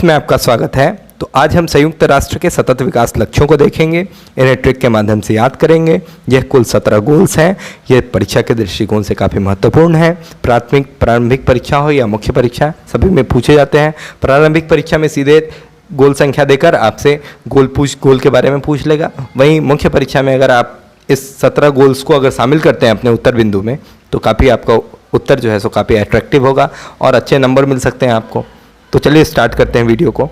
में आपका स्वागत है। तो आज हम संयुक्त राष्ट्र के सतत विकास लक्ष्यों को देखेंगे, इन्हें ट्रिक के माध्यम से याद करेंगे। यह कुल 17 गोल्स हैं। ये परीक्षा के दृष्टिकोण से काफ़ी महत्वपूर्ण है। प्रारंभिक परीक्षा हो या मुख्य परीक्षा, सभी में पूछे जाते हैं। प्रारंभिक परीक्षा में सीधे गोल संख्या देकर आपसे गोल के बारे में पूछ लेगा। वहीं मुख्य परीक्षा में अगर आप इस 17 गोल्स को अगर शामिल करते हैं अपने उत्तर बिंदु में, तो काफ़ी आपका उत्तर जो है सो काफ़ी अट्रैक्टिव होगा और अच्छे नंबर मिल सकते हैं आपको। तो चलिए स्टार्ट करते हैं वीडियो को।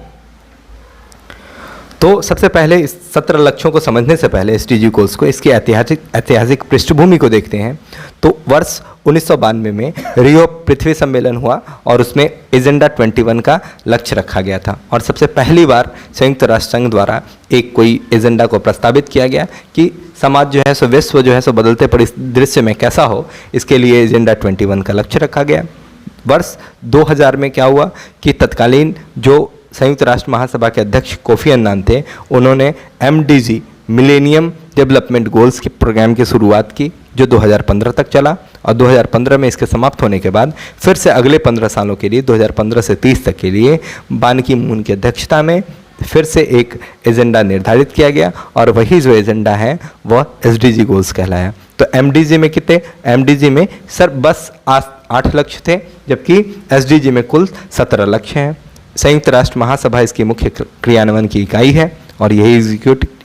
तो सबसे पहले इस 17 लक्ष्यों को समझने से पहले एसडीजी गोल्स को, इसकी ऐतिहासिक पृष्ठभूमि को देखते हैं। तो वर्ष 1992 में रियो पृथ्वी सम्मेलन हुआ और उसमें एजेंडा 21 का लक्ष्य रखा गया था। और सबसे पहली बार संयुक्त राष्ट्र संघ द्वारा एक कोई एजेंडा को प्रस्तावित किया गया कि समाज जो है सो, विश्व जो है सो बदलते परिदृश्य में कैसा हो, इसके लिए एजेंडा 21 का लक्ष्य रखा गया। वर्ष 2000 में क्या हुआ कि तत्कालीन जो संयुक्त राष्ट्र महासभा के अध्यक्ष कोफी अन्नान थे, उन्होंने MDG मिलेनियम डेवलपमेंट गोल्स के प्रोग्राम की शुरुआत की, जो 2015 तक चला। और 2015 में इसके समाप्त होने के बाद फिर से अगले 15 सालों के लिए, 2015 से 30 तक के लिए बान की मून की अध्यक्षता में फिर से एक एजेंडा निर्धारित किया गया। और वही जो एजेंडा है वह SDG गोल्स कहलाया। तो MDG में कितने, MDG में सर बस 8 लक्ष्य थे, जबकि SDG में कुल 17 लक्ष्य हैं। संयुक्त राष्ट्र महासभा इसकी मुख्य क्रियान्वयन की इकाई है और यही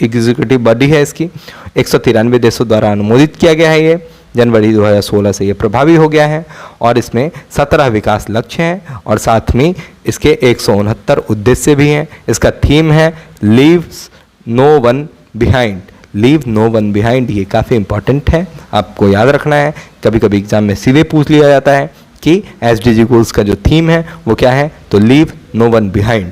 एग्जीक्यूटिव बॉडी है इसकी। 193 देशों द्वारा अनुमोदित किया गया है। ये जनवरी 2016 से ये प्रभावी हो गया है और इसमें 17 विकास लक्ष्य हैं और साथ में इसके 169 उद्देश्य भी हैं। इसका थीम है leaves no one behind. Leave no one behind, ये काफ़ी इंपॉर्टेंट है, आपको याद रखना है। कभी कभी एग्जाम में सीधे पूछ लिया जाता है कि SDG गोल्स का जो थीम है वो क्या है, तो leave no one behind.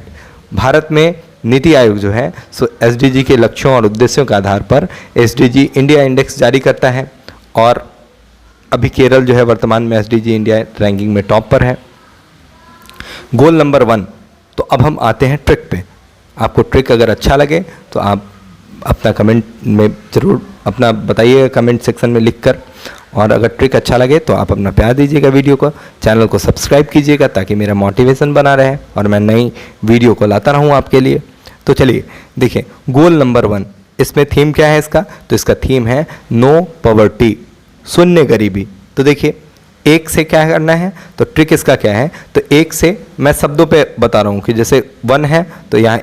Bharat में नीति आयोग जो है सो SDG के लक्ष्यों और उद्देश्यों के आधार पर SDG इंडिया इंडेक्स जारी करता है और अभी केरल जो है वर्तमान में SDG इंडिया रैंकिंग में टॉप पर है। Goal number 1। तो अब हम आते हैं ट्रिक पे। आपको ट्रिक अगर अच्छा लगे तो आप अपना कमेंट में ज़रूर अपना बताइएगा, कमेंट सेक्शन में लिखकर। और अगर ट्रिक अच्छा लगे तो आप अपना प्यार दीजिएगा वीडियो को, चैनल को सब्सक्राइब कीजिएगा ताकि मेरा मोटिवेशन बना रहे और मैं नई वीडियो को लाता रहूँ आपके लिए। तो चलिए देखिए, गोल नंबर 1, इसमें थीम क्या है इसका, तो इसका थीम है नो पॉवर्टी, शून्य गरीबी। तो देखिए एक से क्या करना है, तो ट्रिक इसका क्या है, तो एक से मैं शब्दों पे बता रहा हूँ कि जैसे 1 है तो यहाँ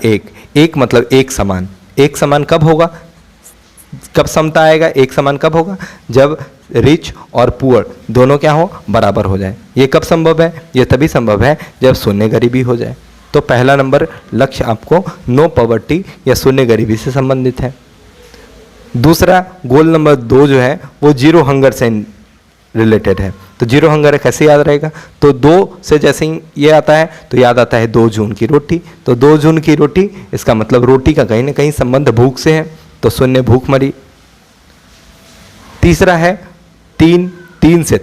एक मतलब एक समान। एक समान कब होगा, कब समता आएगा, एक समान कब होगा, जब रिच और पुअर दोनों क्या हो, बराबर हो जाए। ये कब संभव है, ये तभी संभव है जब शून्य गरीबी हो जाए। तो पहला नंबर लक्ष्य आपको नो पॉवर्टी या शून्य गरीबी से संबंधित है। दूसरा गोल नंबर 2 जो है वो जीरो हंगर से रिलेटेड है। तो जीरो हंगर कैसे याद रहेगा, तो 2 से जैसे ही ये आता है तो याद आता है 2 जून की रोटी। तो 2 जून की रोटी, इसका मतलब रोटी का कहीं ना कहीं संबंध भूख से है, तो शून्य भूख मरी। तीसरा है 3 से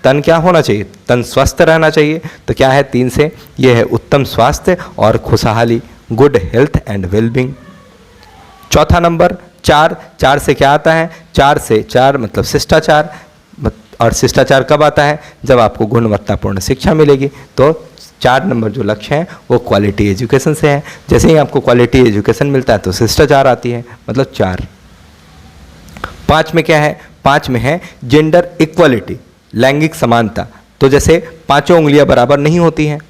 तन क्या होना चाहिए, तन स्वस्थ रहना चाहिए। तो क्या है 3 से, ये है उत्तम स्वास्थ्य और खुशहाली, गुड हेल्थ एंड वेलबींग। चौथा नंबर 4 से क्या आता है, 4 मतलब शिष्टाचार। और शिष्टाचार कब आता है, जब आपको गुणवत्तापूर्ण शिक्षा मिलेगी। तो 4 नंबर जो लक्ष्य है वो क्वालिटी एजुकेशन से है। जैसे ही आपको क्वालिटी एजुकेशन मिलता है तो शिष्टाचार आती है, मतलब 4। 5 में क्या है, 5 में है जेंडर इक्वालिटी, लैंगिक समानता। तो जैसे 5 उंगलियां बराबर नहीं होती हैं,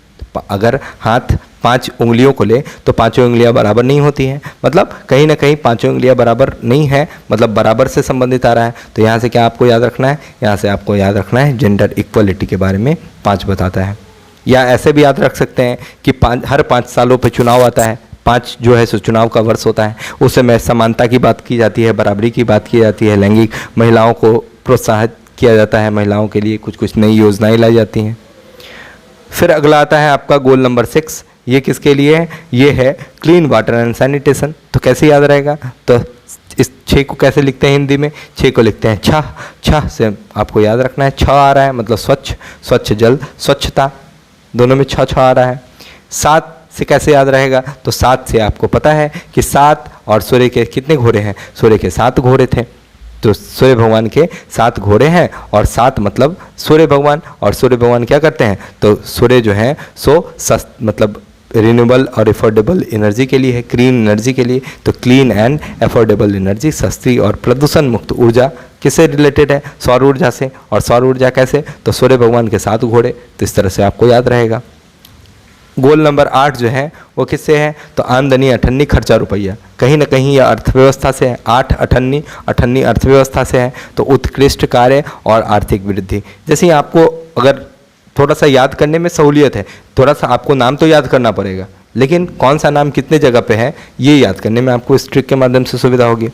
अगर हाथ 5 उंगलियों को ले तो 5 उंगलियां बराबर नहीं होती हैं, मतलब कहीं ना कहीं 5 उंगलियां बराबर नहीं है, मतलब बराबर से संबंधित आ रहा है। तो यहाँ से क्या आपको याद रखना है, यहाँ से आपको याद रखना है जेंडर इक्वालिटी के बारे में 5 बताता है। या ऐसे भी याद रख सकते हैं कि हर 5 सालों पर चुनाव आता है, 5 जो है सो चुनाव का वर्ष होता है, उस समय समानता की बात की जाती है, बराबरी की बात की जाती है, लैंगिक महिलाओं को प्रोत्साहित किया जाता है, महिलाओं के लिए कुछ नई योजनाएं लाई जाती हैं। फिर अगला आता है आपका गोल नंबर 6। ये किसके लिए है, ये है क्लीन वाटर एंड सैनिटेशन। तो कैसे याद रहेगा, तो इस 6 को कैसे लिखते हैं हिंदी में, 6 को लिखते हैं छह से आपको याद रखना है, 6 आ रहा है मतलब स्वच्छ जल, स्वच्छता, दोनों में 6 आ रहा है। 7 से कैसे याद रहेगा, तो 7 से आपको पता है कि 7 और सूर्य के कितने घोड़े हैं, सूर्य के 7 घोड़े थे। तो सूर्य भगवान के 7 घोड़े हैं और 7 मतलब सूर्य भगवान। और सूर्य भगवान क्या करते हैं, तो सूर्य जो है सो मतलब रिन्यूएबल और अफोर्डेबल एनर्जी के लिए है, क्लीन एनर्जी के लिए। तो क्लीन एंड अफोर्डेबल एनर्जी, सस्ती और प्रदूषण मुक्त ऊर्जा किससे रिलेटेड है? सौर ऊर्जा से। और सौर ऊर्जा कैसे? तो सूर्य भगवान के 7 घोड़े। तो इस तरह से आपको याद रहेगा। गोल नंबर 8 जो है वो किससे है? तो आमदनी, अठन्नी, खर्चा, रुपया। कहीं ना कहीं यह अर्थव्यवस्था से है। 8 अठन्नी, अठन्नी अर्थव्यवस्था से है। तो उत्कृष्ट कार्य और आर्थिक वृद्धि। जैसे आपको अगर थोड़ा सा याद करने में सहूलियत है, थोड़ा सा आपको नाम तो याद करना पड़ेगा, लेकिन कौन सा नाम कितने जगह पे है ये याद करने में आपको इस ट्रिक के माध्यम से सुविधा होगी।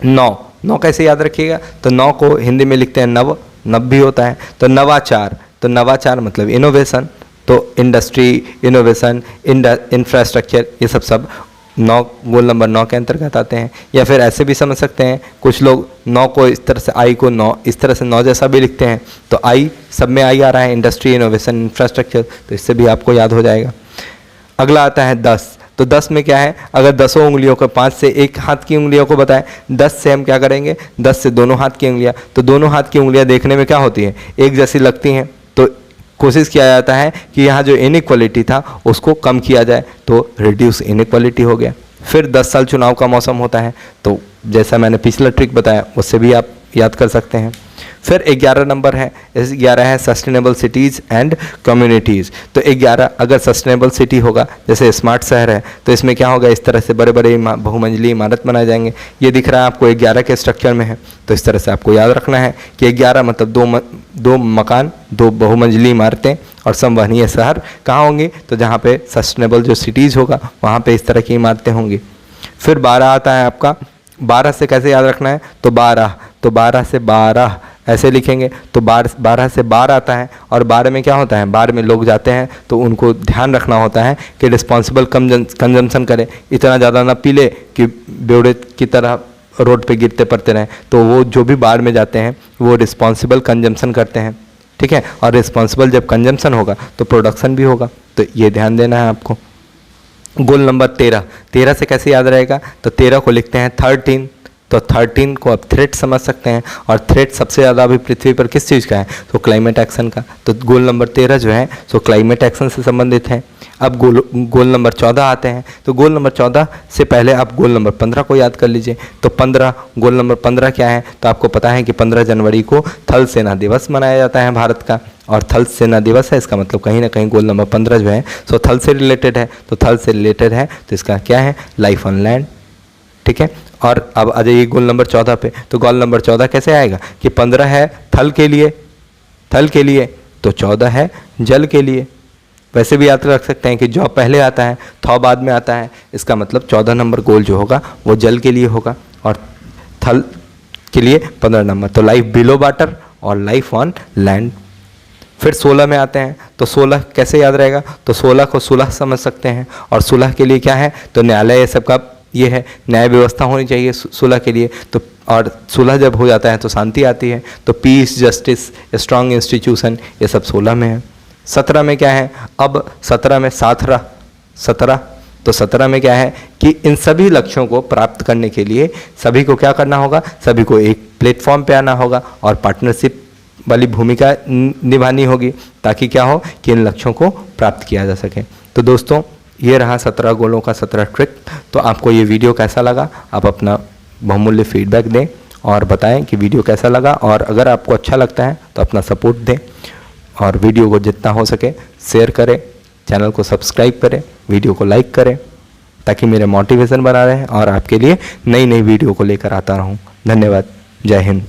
9 कैसे याद रखिएगा? तो 9 को हिंदी में लिखते हैं नव, नव भी होता है। तो नवाचार, तो नवाचार मतलब इनोवेशन। तो इंडस्ट्री, इनोवेशन, इंफ्रास्ट्रक्चर, ये सब 9 गोल नंबर 9 के अंतर्गत आते हैं। या फिर ऐसे भी समझ सकते हैं, कुछ लोग 9 को इस तरह से, आई को 9 इस तरह से 9 जैसा भी लिखते हैं। तो आई सब में आई आ रहा है, इंडस्ट्री, इनोवेशन, इंफ्रास्ट्रक्चर, तो इससे भी आपको याद हो जाएगा। अगला आता है 10। तो 10 में क्या है? अगर 10 उंगलियों को 5 से एक हाथ की उंगलियों को बताएं, 10 से हम क्या करेंगे? 10 से दोनों हाथ की उंगलियां। तो दोनों हाथ की उंगलियां देखने में क्या होती है? एक जैसी लगती हैं। तो कोशिश किया जाता है कि यहाँ जो इनइक्वालिटी था उसको कम किया जाए, तो रिड्यूस इनइक्वालिटी हो गया। फिर 10 साल चुनाव का मौसम होता है, तो जैसा मैंने पिछला ट्रिक बताया उससे भी आप याद कर सकते हैं। फिर 11 नंबर है, 11 है सस्टेनेबल सिटीज़ एंड कम्युनिटीज़। तो 11 अगर सस्टेनेबल सिटी होगा, जैसे स्मार्ट शहर है, तो इसमें क्या होगा? इस तरह से बड़े बड़े बहुमंजिली इमारत बनाए जाएंगे। ये दिख रहा है आपको 11 के स्ट्रक्चर में है। तो इस तरह से आपको याद रखना है कि 11 मतलब दो मकान, 2 बहुमंजिली इमारतें और संवहनीय शहर कहाँ होंगी? तो जहाँ पे सस्टेनेबल जो सिटीज़ होगा वहाँ पे इस तरह की इमारतें होंगी। फिर 12 आता है आपका। 12 से कैसे याद रखना है? तो 12 से 12 ऐसे लिखेंगे। तो 12 से 12 आता है। और 12 में क्या होता है? 12 में लोग जाते हैं तो उनको ध्यान रखना होता है कि रिस्पॉन्सिबल कंजम्पशन करें, इतना ज़्यादा ना पी ले कि बेवड़े की तरह रोड पे गिरते पड़ते रहें। तो वो जो भी बाढ़ में जाते हैं वो रिस्पॉन्सिबल कंजम्पशन करते हैं, ठीक है। और रिस्पॉन्सिबल जब कंजम्पशन होगा तो प्रोडक्शन भी होगा। तो ये ध्यान देना है आपको। गोल नंबर 13 से कैसे याद रहेगा? तो 13 को लिखते हैं 13। तो 13 को आप थ्रेट समझ सकते हैं। और थ्रेट सबसे ज़्यादा अभी पृथ्वी पर किस चीज़ का है? तो क्लाइमेट एक्शन का। तो गोल नंबर 13 जो है सो क्लाइमेट एक्शन से संबंधित है। अब गोल नंबर 14 आते हैं। तो गोल नंबर 14 से पहले आप गोल नंबर 15 को याद कर लीजिए। तो 15, गोल नंबर 15 क्या है? तो आपको पता है कि 15 जनवरी को थल सेना दिवस मनाया जाता है भारत का। और थल सेना दिवस है, इसका मतलब कहीं ना कहीं गोल नंबर 15 जो है सो थल से रिलेटेड है। तो थल से रिलेटेड है तो इसका क्या है? लाइफ ऑन लैंड, ठीक है। और अब आ जाइए गोल नंबर 14 पे। तो गोल नंबर 14 कैसे आएगा कि 15 है थल के लिए, तो 14 है जल के लिए। वैसे भी याद रख सकते हैं कि जॉ पहले आता है, थौ बाद में आता है। इसका मतलब 14 नंबर गोल जो होगा वो जल के लिए होगा और थल के लिए 15 नंबर। तो लाइफ बिलो वाटर और लाइफ ऑन लैंड। फिर 16 में आते हैं। तो 16 कैसे याद रहेगा? तो 16 को सुलह समझ सकते हैं। और सुलह के लिए क्या है? तो न्यायालय, ये सब का ये है, न्याय व्यवस्था होनी चाहिए सुलह के लिए। तो और सुलह जब हो जाता है तो शांति आती है। तो पीस, जस्टिस, स्ट्रांग इंस्टीट्यूशन, ये सब 16 में है। 17 में क्या है? अब 17 में 17। तो 17 में क्या है कि इन सभी लक्ष्यों को प्राप्त करने के लिए सभी को क्या करना होगा? सभी को एक प्लेटफॉर्म पे आना होगा और पार्टनरशिप वाली भूमिका निभानी होगी, ताकि क्या हो कि इन लक्ष्यों को प्राप्त किया जा सके। तो दोस्तों, ये रहा 17 गोलों का 17 ट्रिक। तो आपको ये वीडियो कैसा लगा? आप अपना बहुमूल्य फीडबैक दें और बताएं कि वीडियो कैसा लगा। और अगर आपको अच्छा लगता है तो अपना सपोर्ट दें और वीडियो को जितना हो सके शेयर करें, चैनल को सब्सक्राइब करें, वीडियो को लाइक करें, ताकि मेरे मोटिवेशन बना रहे और आपके लिए नई नई वीडियो को लेकर आता रहूं। धन्यवाद। जय हिंद।